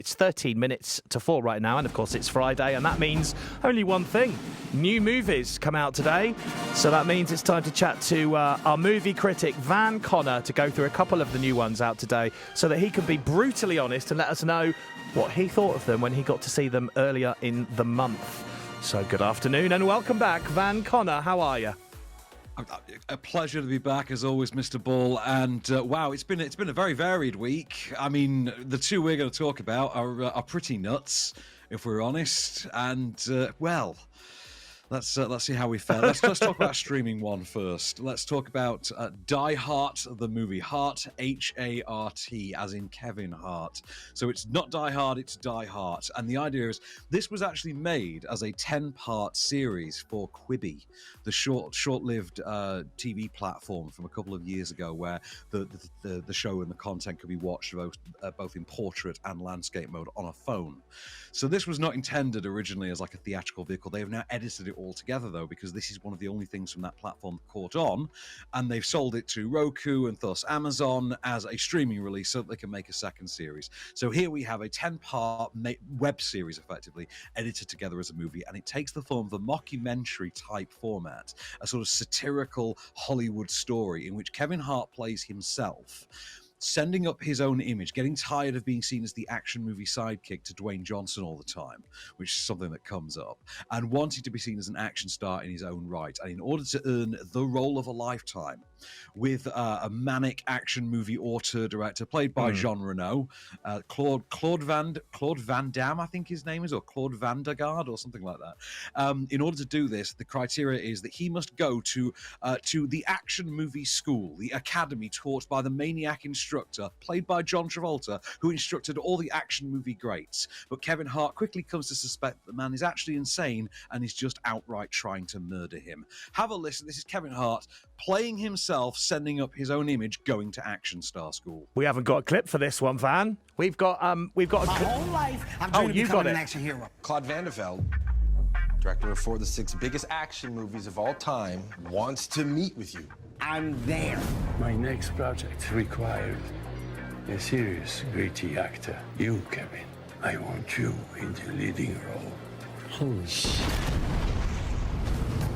It's 13 minutes to 4 right now, and of course it's Friday, and that means only one thing. New movies come out today, so that means it's time to chat to our movie critic, Van Connor, to go through a couple of the new ones out today so that he can be brutally honest and let us know what he thought of them when he got to see them earlier in the month. So good afternoon and welcome back, Van Connor. How are you? A pleasure to be back as always, Mr. Ball. And wow, it's been a very varied week. I mean, the two we're going to talk about are pretty nuts, if we're honest. And well, let's see how we fare. Let's talk about streaming one first. Let's talk about Die Hart, the movie. Hart, H-A-R-T, as in Kevin Hart. So it's not Die Hard, it's Die Hart. And the idea is this was actually made as a 10-part series for Quibi, the short-lived TV platform from a couple of years ago, where the show and the content could be watched both in portrait and landscape mode on a phone. So this was not intended originally as like a theatrical vehicle. They have now edited it all together, though, because this is one of the only things from that platform that caught on, and they've sold it to Roku and thus Amazon as a streaming release so that they can make a second series. So here we have a 10-part web series, effectively edited together as a movie, and it takes the form of a mockumentary type format, a sort of satirical Hollywood story in which Kevin Hart plays himself, sending up his own image, getting tired of being seen as the action movie sidekick to Dwayne Johnson all the time, which is something that comes up, and wanting to be seen as an action star in his own right. And in order to earn the role of a lifetime with a manic action movie auteur-director played by Jean Reno, Claude Van Damme, I think his name is, or Claude Van der Gaard, or something like that. In order to do this, the criteria is that he must go to the action movie school, the academy taught by the maniac instructor played by John Travolta, who instructed all the action movie greats. But Kevin Hart quickly comes to suspect that the man is actually insane and is just outright trying to murder him. Have a listen. This is Kevin Hart playing himself, sending up his own image, going to action star school. We haven't got a clip for this one, Van. We've got a My whole life, I've dreamed of becoming an action hero. Claude Van der Velde, director of 4 of the 6 biggest action movies of all time, wants to meet with you. I'm there. My next project required a serious, gritty actor. You, Kevin. I want you in the leading role. Holy shit.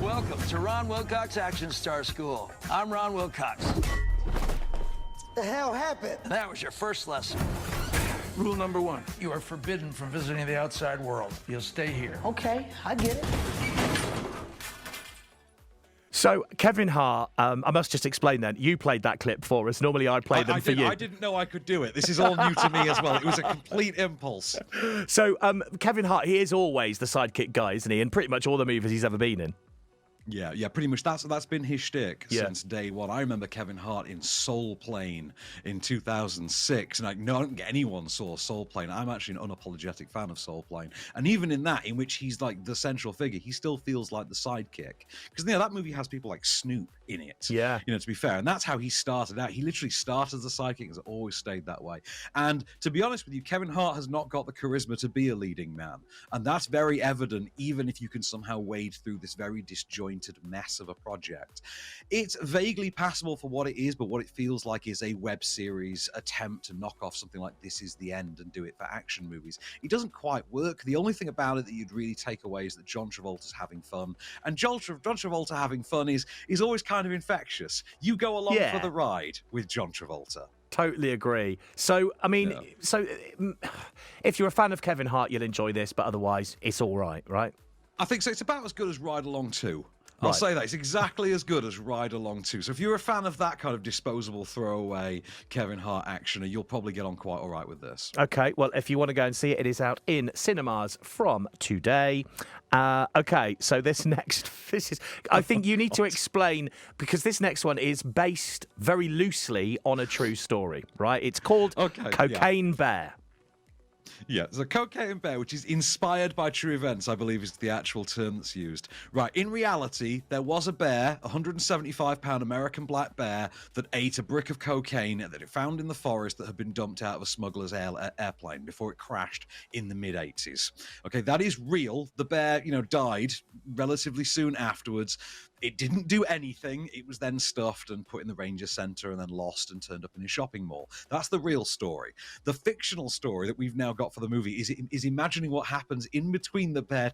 Welcome to Ron Wilcox Action Star School. I'm Ron Wilcox. The hell happened? And that was your first lesson. Rule number 1, you are forbidden from visiting the outside world. You'll stay here. Okay, I get it. So, Kevin Hart, I must just explain then, you played that clip for us. Normally I'd play them for you. I didn't know I could do it. This is all new to me as well. It was a complete impulse. So, Kevin Hart, he is always the sidekick guy, isn't he? In pretty much all the movies he's ever been in. Yeah, pretty much. That's been his shtick since day one. I remember Kevin Hart in Soul Plane in 2006, and I don't get anyone saw Soul Plane. I'm actually an unapologetic fan of Soul Plane, and even in that, in which he's like the central figure, he still feels like the sidekick, because that movie has people like Snoop in it. Yeah, to be fair, and that's how he started out. He literally started as a sidekick, has always stayed that way. And to be honest with you, Kevin Hart has not got the charisma to be a leading man, and that's very evident, even if you can somehow wade through this very disjointed mess of a project. It's vaguely passable for what it is, but what it feels like is a web series attempt to knock off something like This Is the End and do it for action movies. It doesn't quite work. The only thing about it that you'd really take away is that John Travolta's having fun, and John Travolta having fun is always kind of infectious. You go along for the ride with John Travolta. Totally agree. So, I mean, if you're a fan of Kevin Hart, you'll enjoy this, but otherwise, it's all right, right? I think so. It's about as good as Ride Along 2. I'll say that. It's exactly as good as Ride Along 2. So if you're a fan of that kind of disposable, throwaway Kevin Hart actioner, you'll probably get on quite all right with this. Okay, well, if you want to go and see it, it is out in cinemas from today. Okay, so this is... I think you need to explain, because this next one is based very loosely on a true story, right? It's called Cocaine Bear. Yeah, the Cocaine Bear, which is inspired by true events, I believe is the actual term that's used. Right, in reality, there was a bear, a 175-pound American black bear, that ate a brick of cocaine that it found in the forest that had been dumped out of a smuggler's airplane before it crashed in the mid-80s. Okay, that is real. The bear, died relatively soon afterwards. It didn't do anything. It was then stuffed and put in the Ranger Center and then lost and turned up in a shopping mall. That's the real story. The fictional story that we've now got for the movie is imagining what happens in between the bear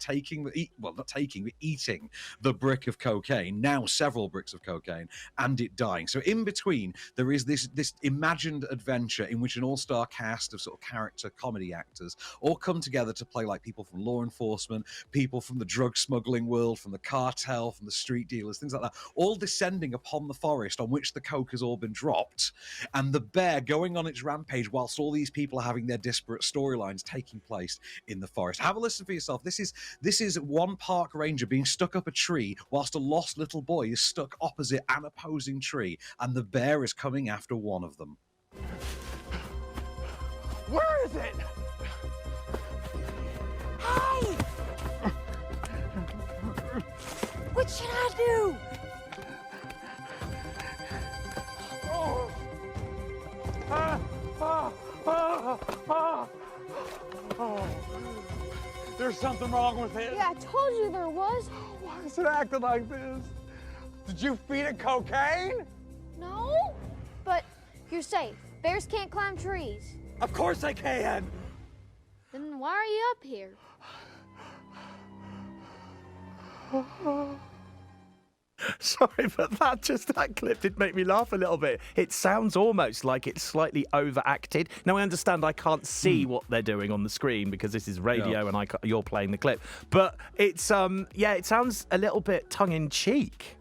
eating the brick of cocaine, now several bricks of cocaine, and it dying. So in between, there is this imagined adventure in which an all-star cast of sort of character comedy actors all come together to play like people from law enforcement, people from the drug smuggling world, from the cartel, from the street dealers, things like that, all descending upon the forest on which the coke has all been dropped, and the bear going on its rampage whilst all these people are having their disparate storylines taking place in the forest. Have a listen for yourself. This is one park ranger being stuck up a tree whilst a lost little boy is stuck opposite an opposing tree, and the bear is coming after one of them. Where is it? Hey! What should I do? There's something wrong with it. Yeah, I told you there was. Why is it acting like this? Did you feed it cocaine? No, but you're safe. Bears can't climb trees. Of course they can. Then why are you up here? Sorry, but that clip did make me laugh a little bit. It sounds almost like it's slightly overacted. Now, I understand I can't see what they're doing on the screen because this is radio and you're playing the clip. But it's, it sounds a little bit tongue-in-cheek.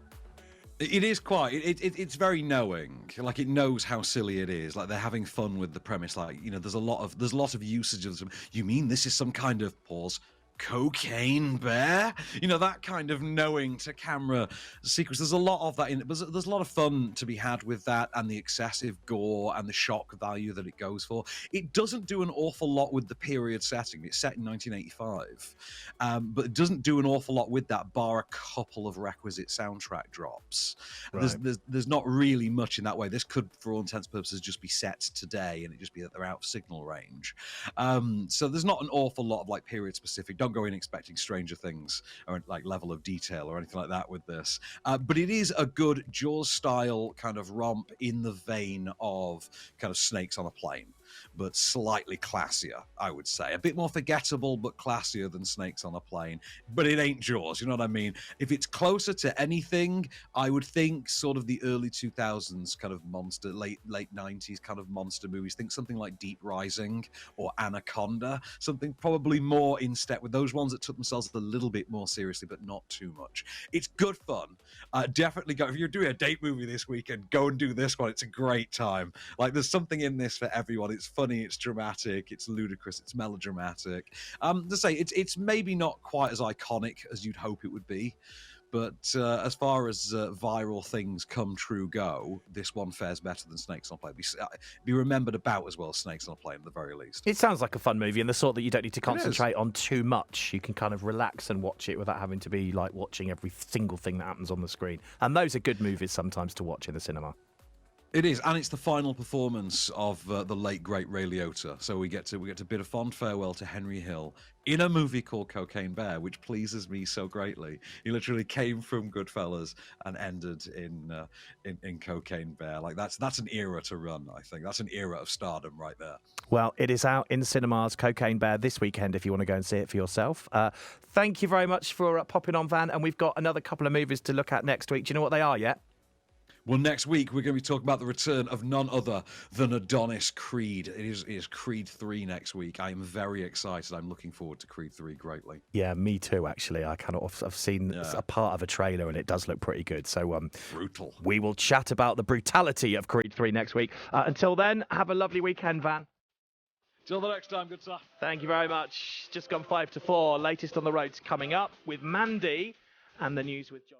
It is quite. It's very knowing. Like, it knows how silly it is. Like, they're having fun with the premise. Like, you know, there's a lot of usage of them. You mean this is some kind of cocaine bear? You know, that kind of knowing to camera sequence. There's a lot of that in it. There's a lot of fun to be had with that, and the excessive gore and the shock value that it goes for. It doesn't do an awful lot with the period setting. It's set in 1985, but it doesn't do an awful lot with that, bar a couple of requisite soundtrack drops. Right. There's not really much in that way. This could, for all intents and purposes, just be set today, and it just be that they're out of signal range. So there's not an awful lot of like period specific. Don't go in expecting Stranger Things or like level of detail or anything like that with this, but it is a good Jaws style kind of romp in the vein of kind of Snakes on a Plane, but slightly classier, I would say. A bit more forgettable, but classier than Snakes on a Plane. But it ain't Jaws, you know what I mean? If it's closer to anything, I would think sort of the early 2000s kind of monster, late 90s kind of monster movies. Think something like Deep Rising or Anaconda, something probably more in step with those ones that took themselves a little bit more seriously, but not too much. It's good fun. Definitely go. If you're doing a date movie this weekend, go and do this one. It's a great time. Like, there's something in this for everyone. It's funny, it's dramatic, it's ludicrous, it's melodramatic. To say it's maybe not quite as iconic as you'd hope it would be, but as far as viral things come true go, this one fares better than Snakes on a Plane. Be remembered about as well as Snakes on a Plane at the very least. It sounds like a fun movie, and the sort that you don't need to concentrate on too much. You can kind of relax and watch it without having to be like watching every single thing that happens on the screen. And those are good movies sometimes to watch in the cinema. It is, and it's the final performance of the late great Ray Liotta. So we get to bid a fond farewell to Henry Hill in a movie called Cocaine Bear, which pleases me so greatly. He literally came from Goodfellas and ended in Cocaine Bear. Like, that's an era to run. I think that's an era of stardom right there. Well, it is out in cinemas, Cocaine Bear, this weekend if you want to go and see it for yourself. Thank you very much for popping on, Van, and we've got another couple of movies to look at next week. Do you know what they are yet? Well, next week, we're going to be talking about the return of none other than Adonis Creed. It is Creed 3 next week. I am very excited. I'm looking forward to Creed 3 greatly. Yeah, me too, actually. I've seen a part of a trailer, and it does look pretty good. So brutal. We will chat about the brutality of Creed 3 next week. Until then, have a lovely weekend, Van. Till the next time, good stuff. Thank you very much. Just gone 5 to 4. Latest on the roads coming up with Mandy and the news with John.